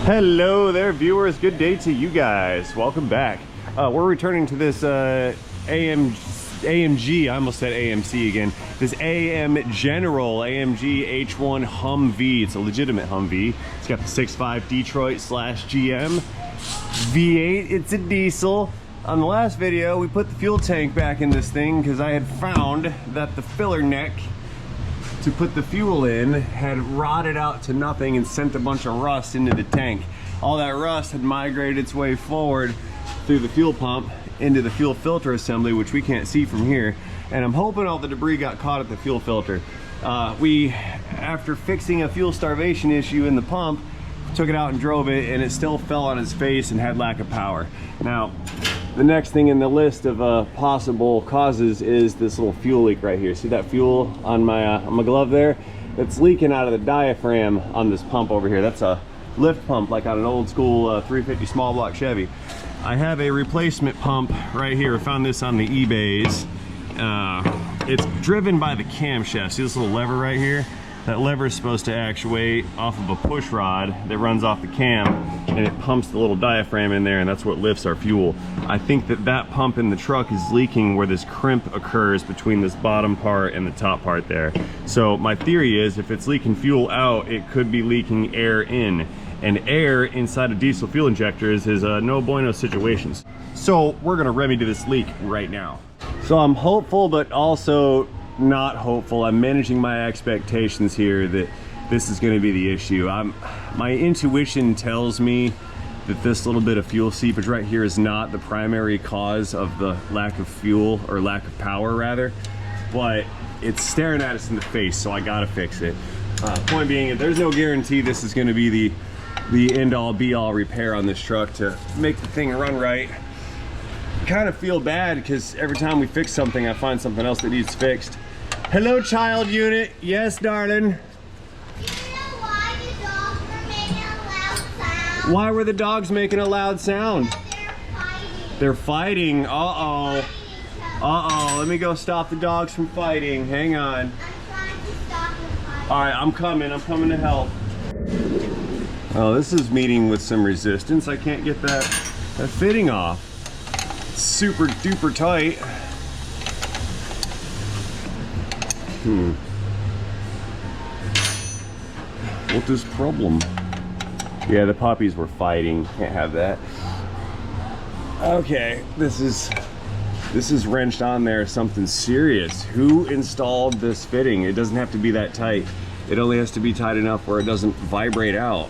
Hello there, viewers. Good day to you guys. Welcome back. We're returning to this AMG, I almost said AMC again. This AM General AMG H1 Humvee. It's a legitimate Humvee. It's got the 6.5 Detroit/GM V8. It's a diesel. On the last video, we put the fuel tank back in this thing because I had found that the filler neck to put the fuel in had rotted out to nothing and sent a bunch of rust into the tank. All that rust had migrated its way forward through the fuel pump into the fuel filter assembly, which we can't see from here, and I'm hoping all the debris got caught at the fuel filter. After fixing a fuel starvation issue in the pump, took it out and drove it, and it still fell on its face and had lack of power. Now, the next thing in the list of possible causes is this little fuel leak right here. See that fuel on my glove there? It's leaking out of the diaphragm on this pump over here. That's a lift pump, like on an old school 350 small block Chevy. I have a replacement pump right here. I found this on the eBays. It's driven by the camshaft. See this little lever right here? That lever is supposed to actuate off of a push rod that runs off the cam, and it pumps the little diaphragm in there, and that's what lifts our fuel. I think that pump in the truck is leaking where this crimp occurs between this bottom part and the top part there. So my theory is if it's leaking fuel out, it could be leaking air in. And air inside of diesel fuel injectors is no bueno situations. So we're gonna remedy this leak right now. So I'm hopeful, but also not hopeful. I'm managing my expectations here that this is going to be the issue. My intuition tells me that this little bit of fuel seepage right here is not the primary cause of the lack of fuel, or lack of power rather, but it's staring at us in the face, so I gotta fix it. Point being, there's no guarantee this is going to be the end-all be-all repair on this truck to make the thing run right. Kind of feel bad because every time we fix something, I find something else that needs fixed. Hello, child unit. Yes, darling. You know why the dogs were making a loud sound? Why were the dogs making a loud sound? They're fighting. They're fighting. Uh-oh. Uh-oh. Let me go stop the dogs from fighting. Hang on. I'm trying to stop them fighting. All right, I'm coming. I'm coming to help. Oh, this is meeting with some resistance. I can't get that fitting off. It's super duper tight. What is problem? Yeah, the puppies were fighting. Can't have that. Okay, this is wrenched on there, something serious. Who installed this fitting? It doesn't have to be that tight. It only has to be tight enough where it doesn't vibrate out.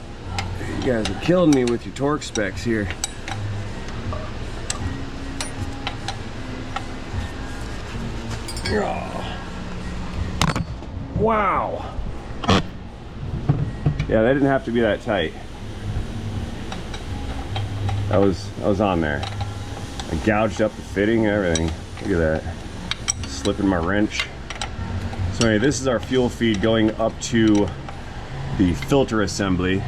You guys are killing me with your torque specs here. Oh. Wow. Yeah, that didn't have to be that tight. I was on there. I gouged up the fitting and everything. Look at that. Slipping my wrench. So anyway, this is our fuel feed going up to the filter assembly.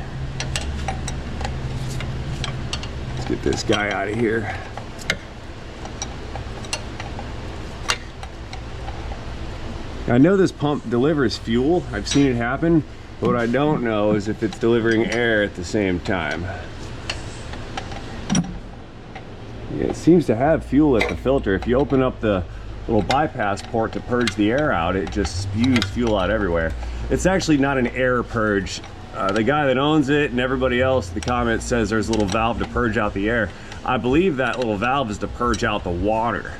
Let's get this guy out of here. I know this pump delivers fuel. I've seen it happen, but what I don't know is if it's delivering air at the same time. Yeah, it seems to have fuel at the filter. If you open up the little bypass port to purge the air out, it just spews fuel out everywhere. It's actually not an air purge. The guy that owns it and everybody else in the comments says there's a little valve to purge out the air. I believe that little valve is to purge out the water,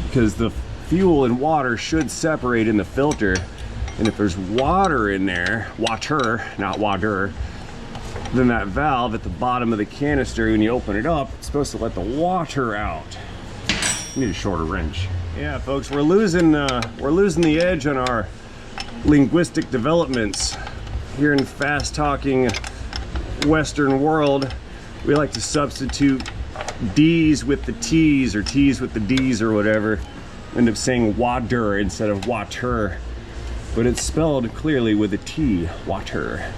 because the fuel and water should separate in the filter, and if there's water in there, water, not water, then that valve at the bottom of the canister, when you open it up, it's supposed to let the water out. You need a shorter wrench. Yeah, folks, we're losing the edge on our linguistic developments here in the fast-talking Western world. We like to substitute D's with the T's, or T's with the D's, or whatever. End up saying water instead of water, but it's spelled clearly with a T, water.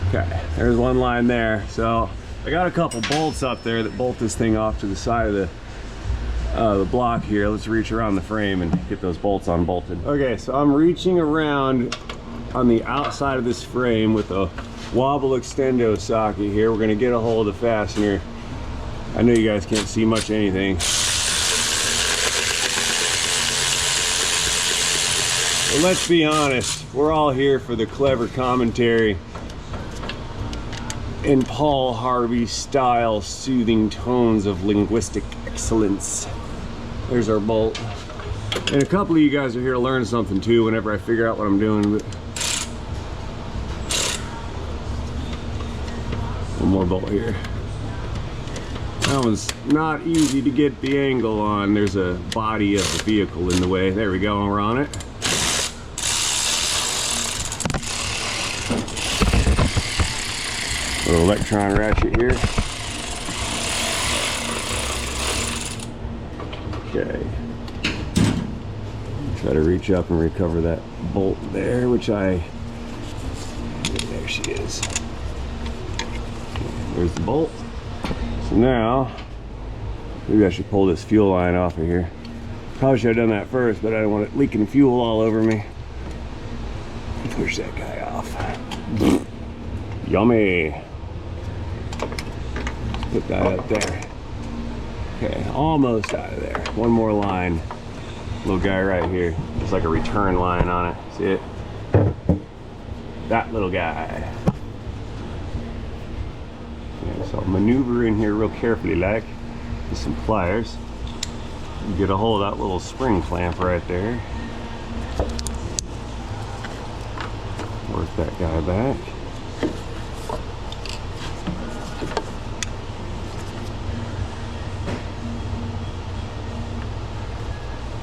Okay, there's one line there. So I got a couple bolts up there that bolt this thing off to the side of the block here. Let's reach around the frame and get those bolts unbolted. Okay, so I'm reaching around on the outside of this frame with a wobble extendo socket here. We're gonna get a hold of the fastener. I know you guys can't see much of anything. But let's be honest, we're all here for the clever commentary in Paul Harvey style, soothing tones of linguistic excellence. There's our bolt. And a couple of you guys are here to learn something too whenever I figure out what I'm doing. But one more bolt here. That one's not easy to get the angle on. There's a body of the vehicle in the way. There we go, and we're on it. Little electron ratchet here. Okay. Try to reach up and recover that bolt there, which there she is. There's the bolt. So now, maybe I should pull this fuel line off of here. Probably should have done that first, but I don't want it leaking fuel all over me. Push that guy off. Yummy. Put that up there. Okay, almost out of there. One more line. Little guy right here. There's like a return line on it. See it? That little guy. Okay, so I'll maneuver in here real carefully, like with some pliers. Get a hold of that little spring clamp right there. Work that guy back.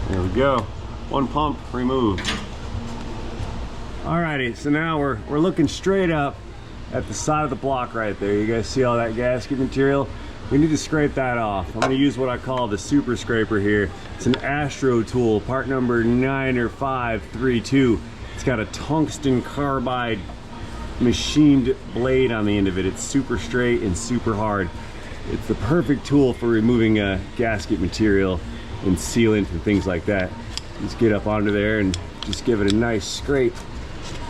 There we go. One pump removed. Alrighty, so now we're looking straight up at the side of the block right there. You guys see all that gasket material? We need to scrape that off. I'm gonna use what I call the super scraper here. It's an Astro tool, part number 90532. It's got a tungsten carbide machined blade on the end of it. It's super straight and super hard. It's the perfect tool for removing gasket material and sealant and things like that. Just get up onto there and just give it a nice scrape,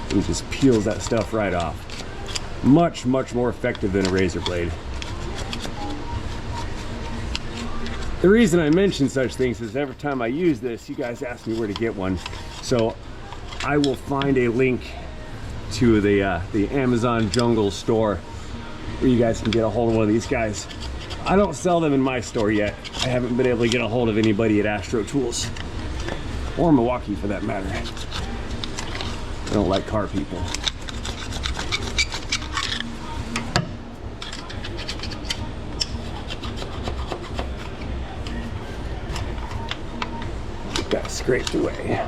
and it just peels that stuff right off. Much, much more effective than a razor blade. The reason I mention such things is every time I use this, you guys ask me where to get one. So I will find a link to the Amazon Jungle store where you guys can get a hold of one of these guys. I don't sell them in my store yet. I haven't been able to get a hold of anybody at Astro Tools, or Milwaukee for that matter. I don't like car people. Got scraped away.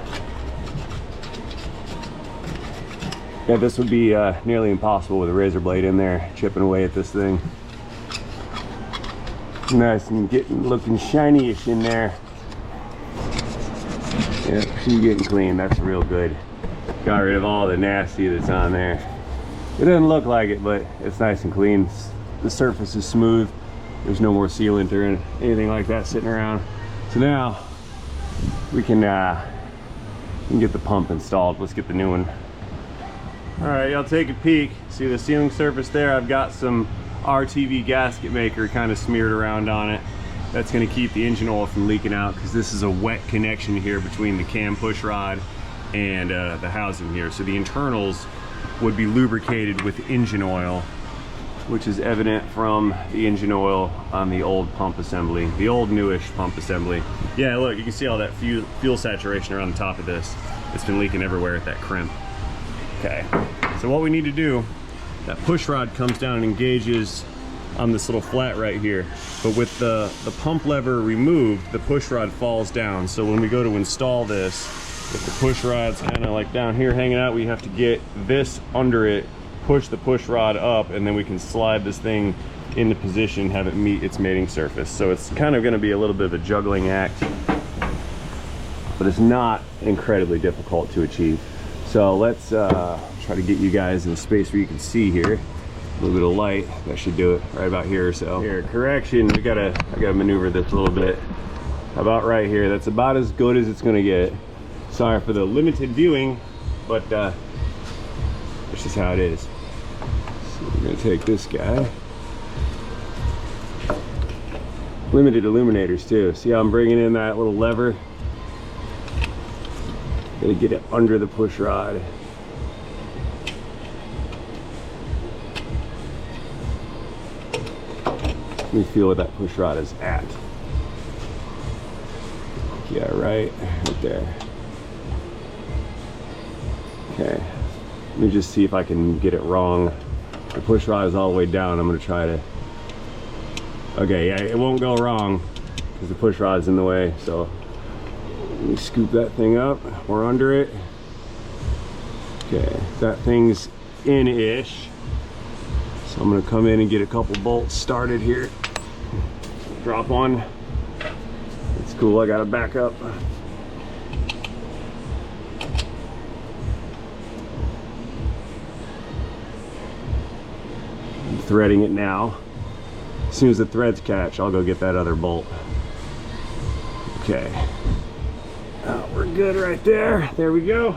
Yeah, this would be nearly impossible with a razor blade in there, chipping away at this thing. Nice and looking shiny-ish in there. Yeah, she's getting clean. That's real good. Got rid of all the nasty that's on there. It doesn't look like it, but it's nice and clean. The surface is smooth. There's no more sealant or anything like that sitting around. So now we can get the pump installed. Let's get the new one. All right, y'all take a peek. See the sealing surface there? I've got some RTV gasket maker kind of smeared around on it. That's going to keep the engine oil from leaking out, because this is a wet connection here between the cam push rod and the housing here. So the internals would be lubricated with engine oil, which is evident from the engine oil on the old pump assembly, the old newish pump assembly. Yeah, look, you can see all that fuel saturation around the top of this. It's been leaking everywhere at that crimp. Okay, so what we need to do, that push rod comes down and engages on this little flat right here. But with the pump lever removed, the push rod falls down. So when we go to install this, if the push rod's kind of like down here hanging out, we have to get this under it, push the push rod up, and then we can slide this thing into position, have it meet its mating surface. So it's kind of going to be a little bit of a juggling act, but it's not incredibly difficult to achieve. So let's try to get you guys in a space where you can see here. A little bit of light, that should do it right about here or so. Here, correction, I gotta maneuver this a little bit. About right here, that's about as good as it's gonna get. Sorry for the limited viewing, but it's just how it is. We're gonna take this guy. Limited illuminators too. See how I'm bringing in that little lever? Gonna get it under the push rod. Let me feel where that push rod is at. Yeah, right there. Okay, let me just see if I can get it wrong. The push rod is all the way down. I'm gonna try to, okay, yeah, it won't go wrong because the push rod's in the way. So let me scoop that thing up. We're under it. Okay, that thing's in-ish. So I'm gonna come in and get a couple bolts started here. Drop one. It's cool, I gotta back up. I'm threading it now. As soon as the threads catch, I'll go get that other bolt. Okay. We're good right there. There we go.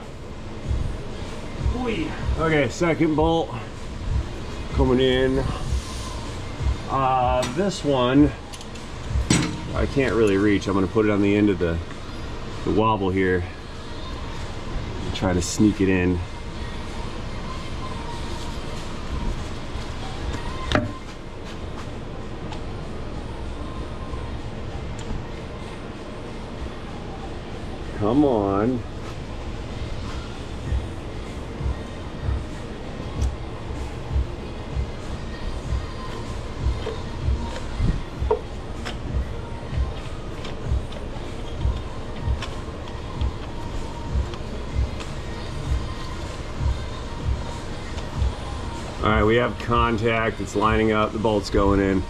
Okay, second bolt coming in. This one I can't really reach. I'm gonna put it on the end of the wobble here. Try to sneak it in. Come on. All right, we have contact. It's lining up. The bolt's going in.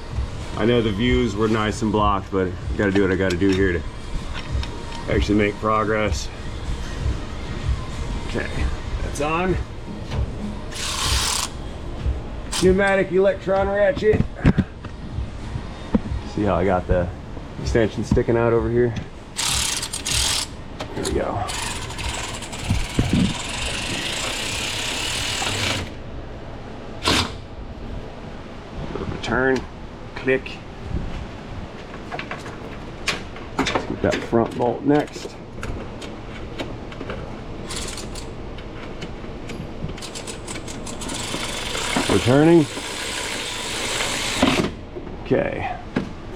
I know the views were nice and blocked, but I gotta do what I gotta do here to actually make progress. Okay, that's on. Pneumatic electron ratchet. See how I got the extension sticking out over here? There we go. Turn, click. Let's get that front bolt next. Returning. Okay.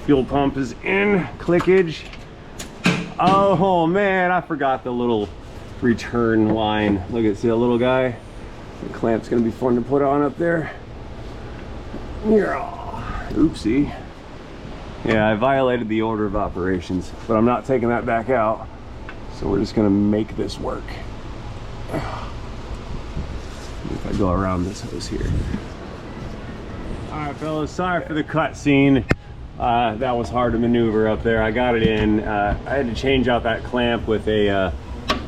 Fuel pump is in. Clickage. Oh man, I forgot the little return line. Look at, see a little guy? The clamp's gonna be fun to put on up there. Yeah. Oopsie. Yeah, I violated the order of operations, but I'm not taking that back out. So we're just gonna make this work. If I go around this hose here. All right, fellas, sorry for the cut scene. That was hard to maneuver up there. I got it in. I had to change out that clamp with a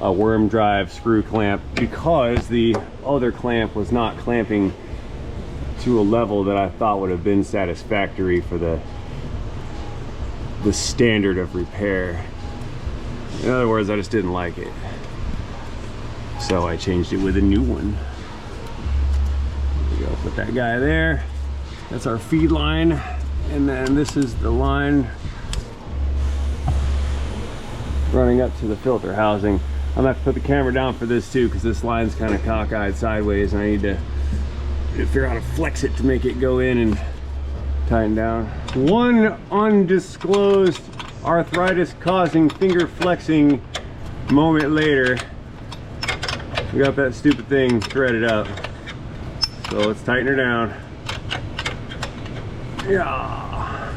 worm drive screw clamp because the other clamp was not clamping to a level that I thought would have been satisfactory for the standard of repair. In other words, I just didn't like it. So I changed it with a new one. There we go, put that guy there. That's our feed line. And then this is the line running up to the filter housing. I'm gonna have to put the camera down for this too, because this line's kind of cockeyed sideways and I need to figure out how to flex it to make it go in and tighten down. One undisclosed arthritis causing finger flexing moment later, we got that stupid thing threaded up. So let's tighten her down. Yeah.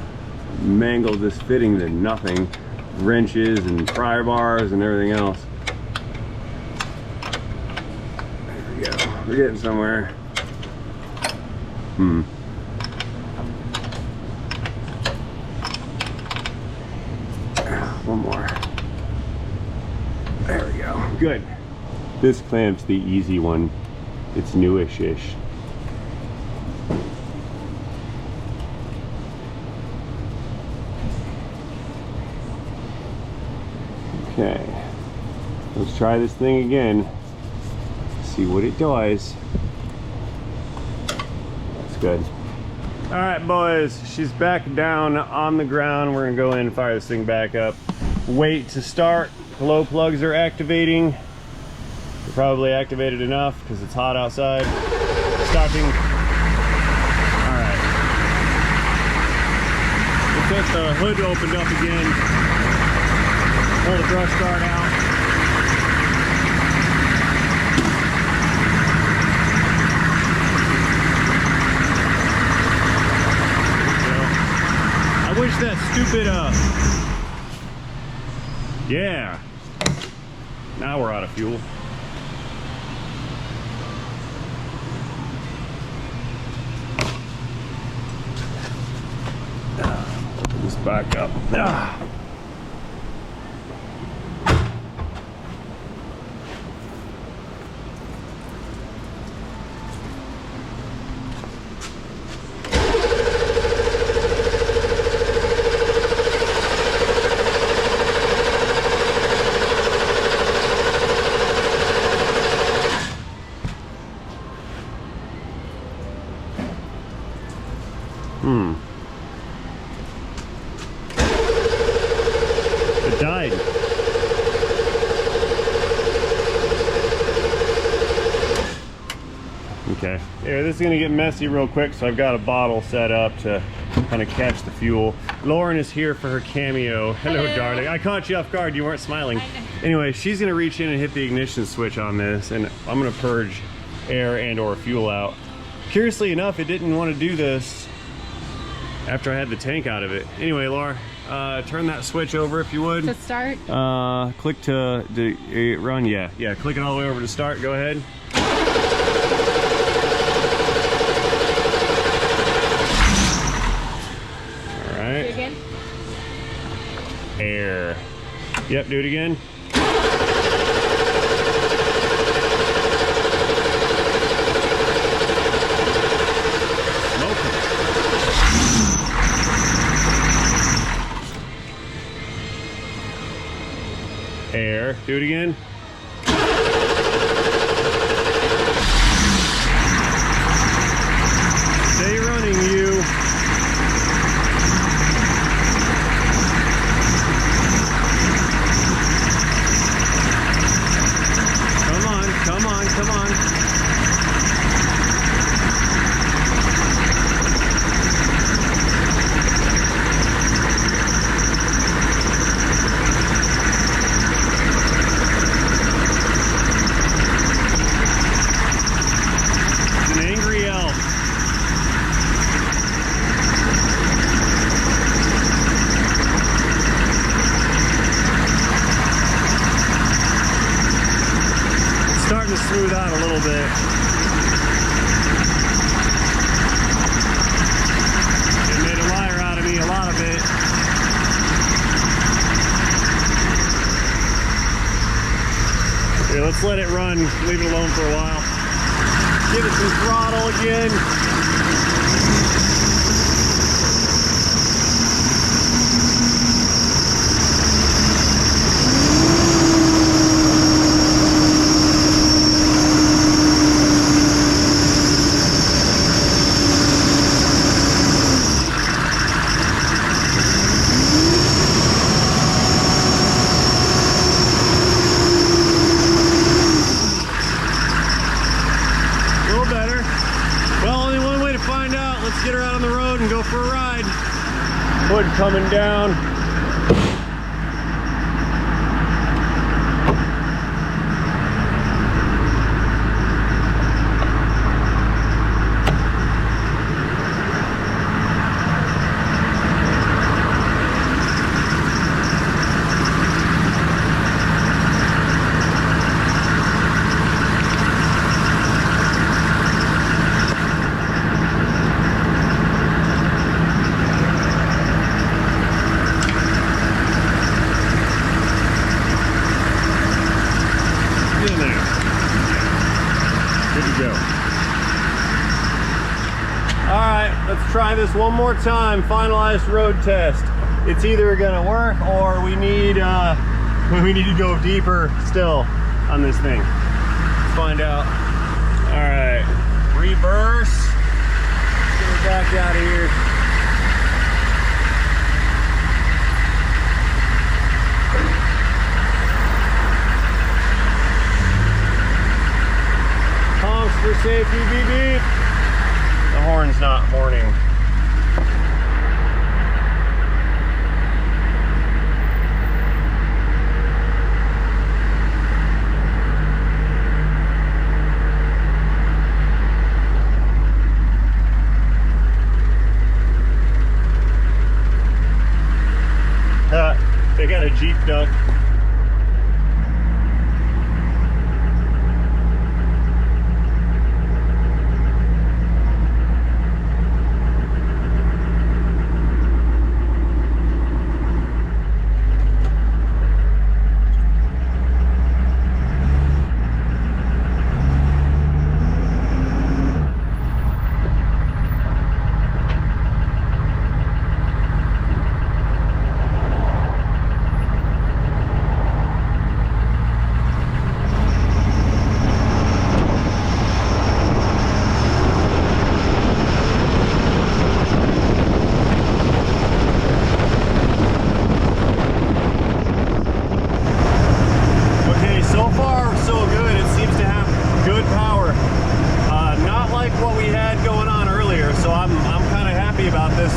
Mangled this fitting to nothing. Wrenches and pry bars and everything else. There we go. We're getting somewhere. One more. There we go. Good. This clamp's the easy one. It's newish-ish. Okay. Let's try this thing again. See what it does. Good. All right, boys, she's back down on the ground. We're gonna go in and fire this thing back up. Wait to start. Glow plugs are activating. They're probably activated enough because it's hot outside. Starting. All right. Looks like the hood opened up again. Pull the brush guard out. I wish that stupid, yeah. Now we're out of fuel. Open this back up. It died. Okay. Here, this is gonna get messy real quick, so I've got a bottle set up to kind of catch the fuel. Lauren is here for her cameo. Hello, darling. I caught you off guard. You weren't smiling. Anyway, she's gonna reach in and hit the ignition switch on this, and I'm gonna purge air and or fuel out. Curiously enough, it didn't want to do this after I had the tank out of it. Anyway, Laura, turn that switch over if you would. To start? Click to run, yeah. Click it all the way over to start, go ahead. All right. Do it again? Air. Yep, do it again. Air. Do it again. Stay running, you. Come on, come on, come on. Starting to smooth out a little bit. It made a liar out of me, a lot of it. Here, let's let it run, leave it alone for a while. Give it some throttle again. Get her out on the road and go for a ride. Hood coming down. Try this one more time, finalized road test. It's either gonna work or we need to go deeper still on this thing. Let's find out. All right, reverse. back out of here. Honks for safety, beep beep. The horn's not horning. They got a Jeep duck.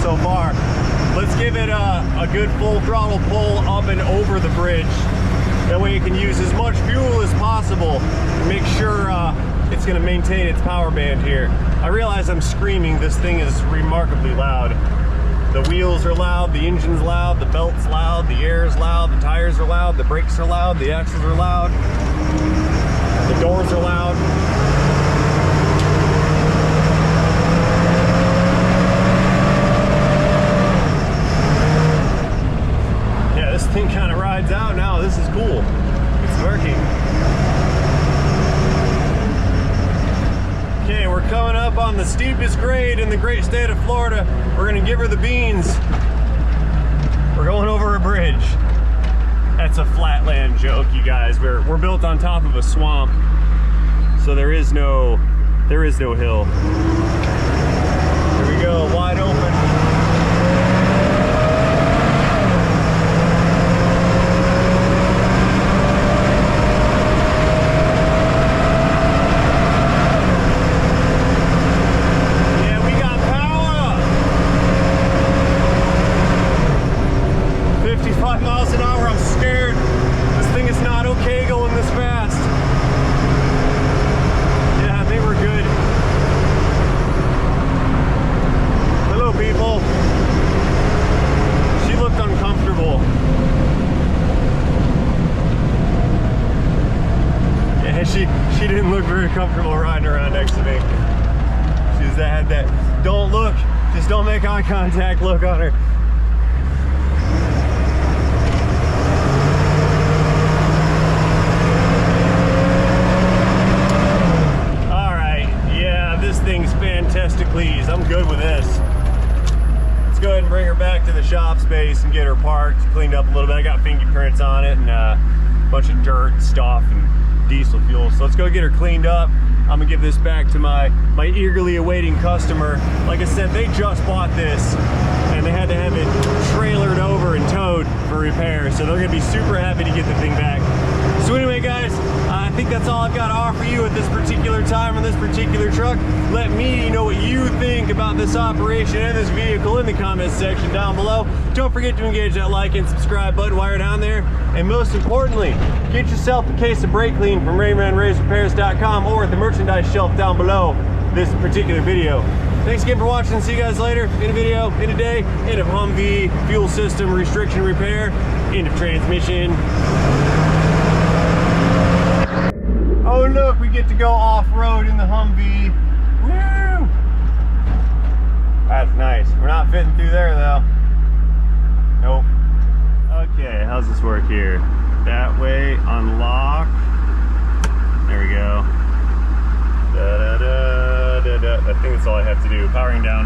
So far, let's give it a good full throttle pull up and over the bridge. That way it can use as much fuel as possible and make sure it's going to maintain its power band here. I realize I'm screaming. This thing is remarkably loud. The wheels are loud, the engine's loud, the belt's loud, the air's loud, the tires are loud, the brakes are loud, the axles are loud, the doors are loud. This thing kind of rides out now. This is cool. It's working. Okay, we're coming up on the steepest grade in the great state of Florida. We're gonna give her the beans. We're going over a bridge. That's a flatland joke, you guys. We're built on top of a swamp, so there is no hill. Here we go, wide open. She didn't look very comfortable riding around next to me. She just had that, don't look, just don't make eye contact look on her. All right, yeah, this thing's fantastically. I'm good with this. Let's go ahead and bring her back to the shop space and get her parked, cleaned up a little bit. I got fingerprints on it and a bunch of dirt and stuff and diesel fuel. So let's go get her cleaned up. I'm gonna give this back to my eagerly awaiting customer. Like I said, they just bought this and they had to have it trailered over and towed for repair. So they're gonna be super happy to get the thing back. So anyway, guys, I think that's all I've got to offer you at this particular time on this particular truck. Let me know what you think about this operation and this vehicle in the comments section down below. Don't forget to engage that like and subscribe button while you're down there. And most importantly, get yourself a case of brake clean from RainmanRaceRepairs.com or at the merchandise shelf down below this particular video. Thanks again for watching. See you guys later in a video, in a day, end of Humvee fuel system restriction repair, end of transmission. Oh look, we get to go off-road in the Humvee. Woo! That's nice. We're not fitting through there though. Nope. Okay, how's this work here? That way, unlock. There we go. Da, da, da, da, da. I think that's all I have to do. Powering down.